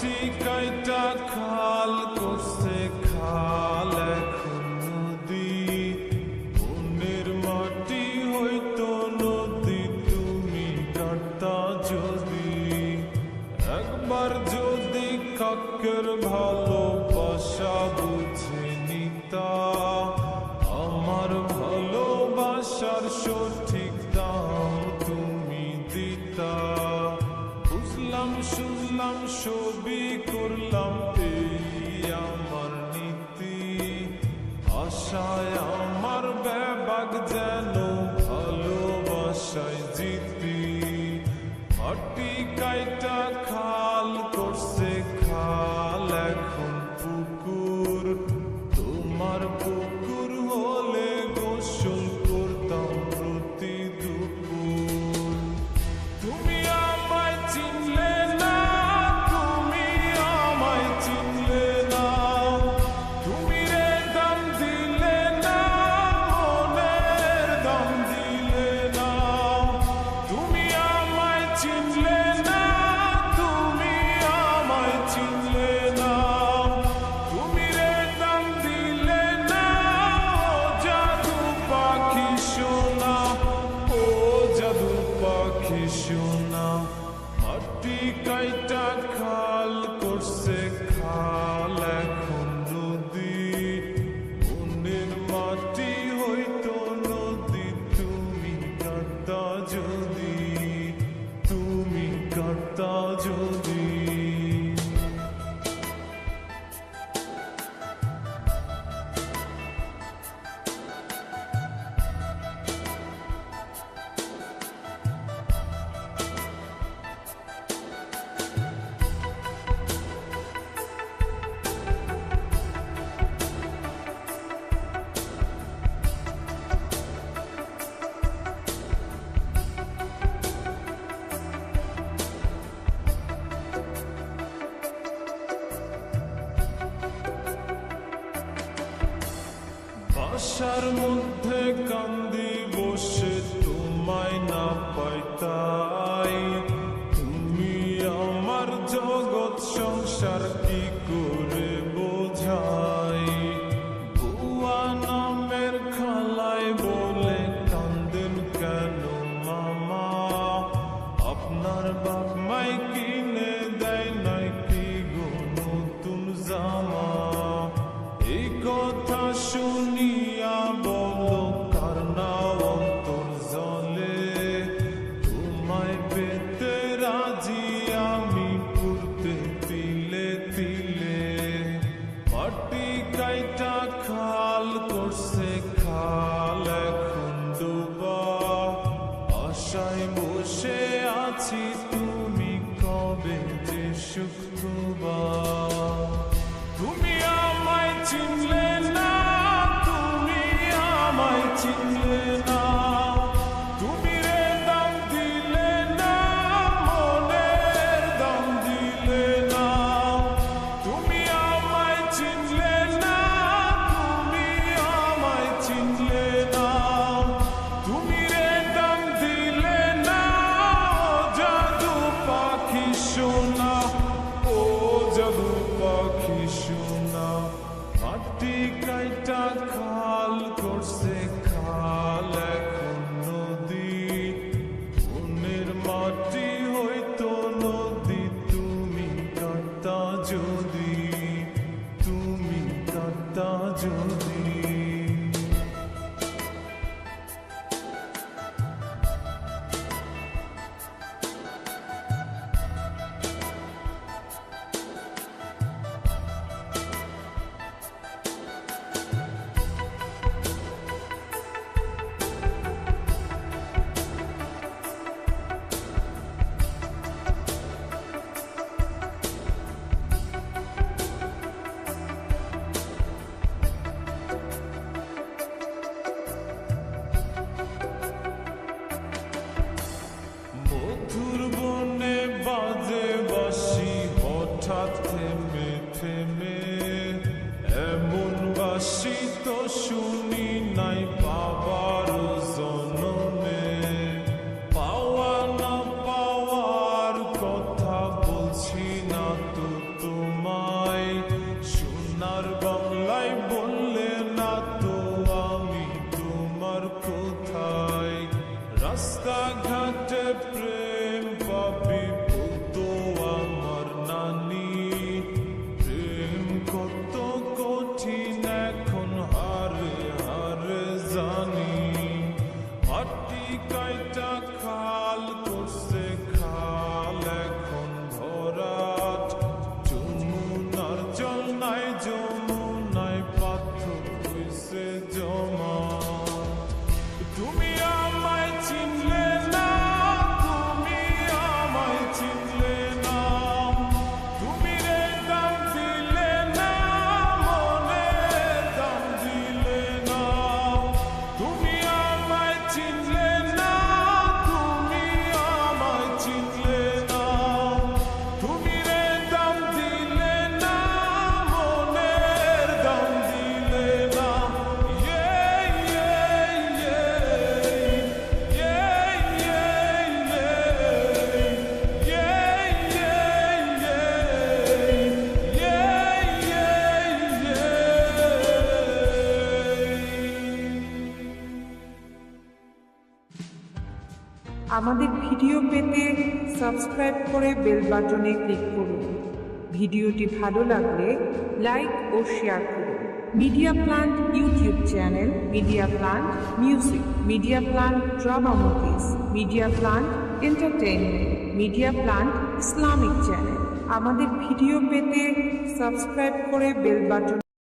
মাটি কাইটা খাল করছে খাল এখন নদী বনের মাটি হইতো নদী তুমি কাটতা যদি একবার যদি কাকের ভালোবাসা বুঝে নিতা আমার ভালোবাসার সঠিক দাম তুমি দিতা বুঝলাম শুনলাম সবই করলাম এই আমার নীতি আশায় আমার ব্যাবাগ যেন ভালোবাসায় জিতি মাটি কাইটা খাল করছে খাল এখন পুকুর তোমার পুকুর হলে গোসল করতাম প্রতি দুপুর তুমি আমায় চিনলে না তুমি আমায় চিনলে না তুমি রে দাম দিলে না মনের দাম দিলে না তুমি আমায় চিনলে না তুমি আমায় চিনলে না তুমি রে দাম দিলে না ও জাদু পাখি সোনা ও জাদু পাখি সোনা মাটি কাইটা খাল করছে খাল এখন নদী বনের মাটি হইতো নদী তুমি কাটতা যদি তুমি কাটতা যদি বাসার মধ্যে কান্দি বসে তোমায় না পাইতাই তুমি আমার জগৎ সংসার কি করে বোঝাই বুয়া নামের খালায় বলে কান্দেন কেন মামা আপনার বাপ মাই কিনে দেয় নাই কি গো নতুন জামা এই কথা শুনিয়া বলো কার না অন্তর জলে তোমায় পেতে রাজি আমি পুরতে তিলে তিলে মাটি কাইটা খাল করছে খাল এখন ডোবা আশায় বসে আছি তুমি কবে যে সুখ ডোবা তুমি আমায় চিনলে না তুমি আমায় চিনলে না তুমি রে দাম দিলে না মনের দাম দিলে না তুমি আমায় চিনলে না তুমি আমায় চিনলে না তুমি রে দাম দিলে না ও জাদু পাখি সোনা ও জাদু পাখি সোনা মাটি কাইটা খাল করছে খাল এখন নদী বনের মাটি হইতো নদী তুমি কাটতা যদি তুমি কাটতা যদি রাস্তাঘাটে প্রেম পাবি বলতো আমার নানি, প্রেম কত কঠিন এখন হারে হারে জানি। মাটি কাইটা খাল করছে খাল এখন ভরাট, যমুনার জল নাই যমুনায় পাথর হইছে জমা। তুমি আমায় চিনলে না, তুমি আমায় চিনলে না, তুমি রে দাম দিলে না, মনে দাম দিলে না। তুমি আমায় চিনলে না, তুমি আমায় চিনলে না, তুমি রে দাম দিলে না, মনের দাম দিলে না। আমাদের ভিডিও পেতে সাবস্ক্রাইব করে বেল বাটনে ক্লিক করুন। ভিডিওটি ভালো লাগলে লাইক ও শেয়ার করুন। Media plant YouTube channel, media plant music, media plant drama movies, media plant entertainment, media plant Islamic channel. আমাদের ভিডিও পেতে সাবস্ক্রাইব করে বেল বাটন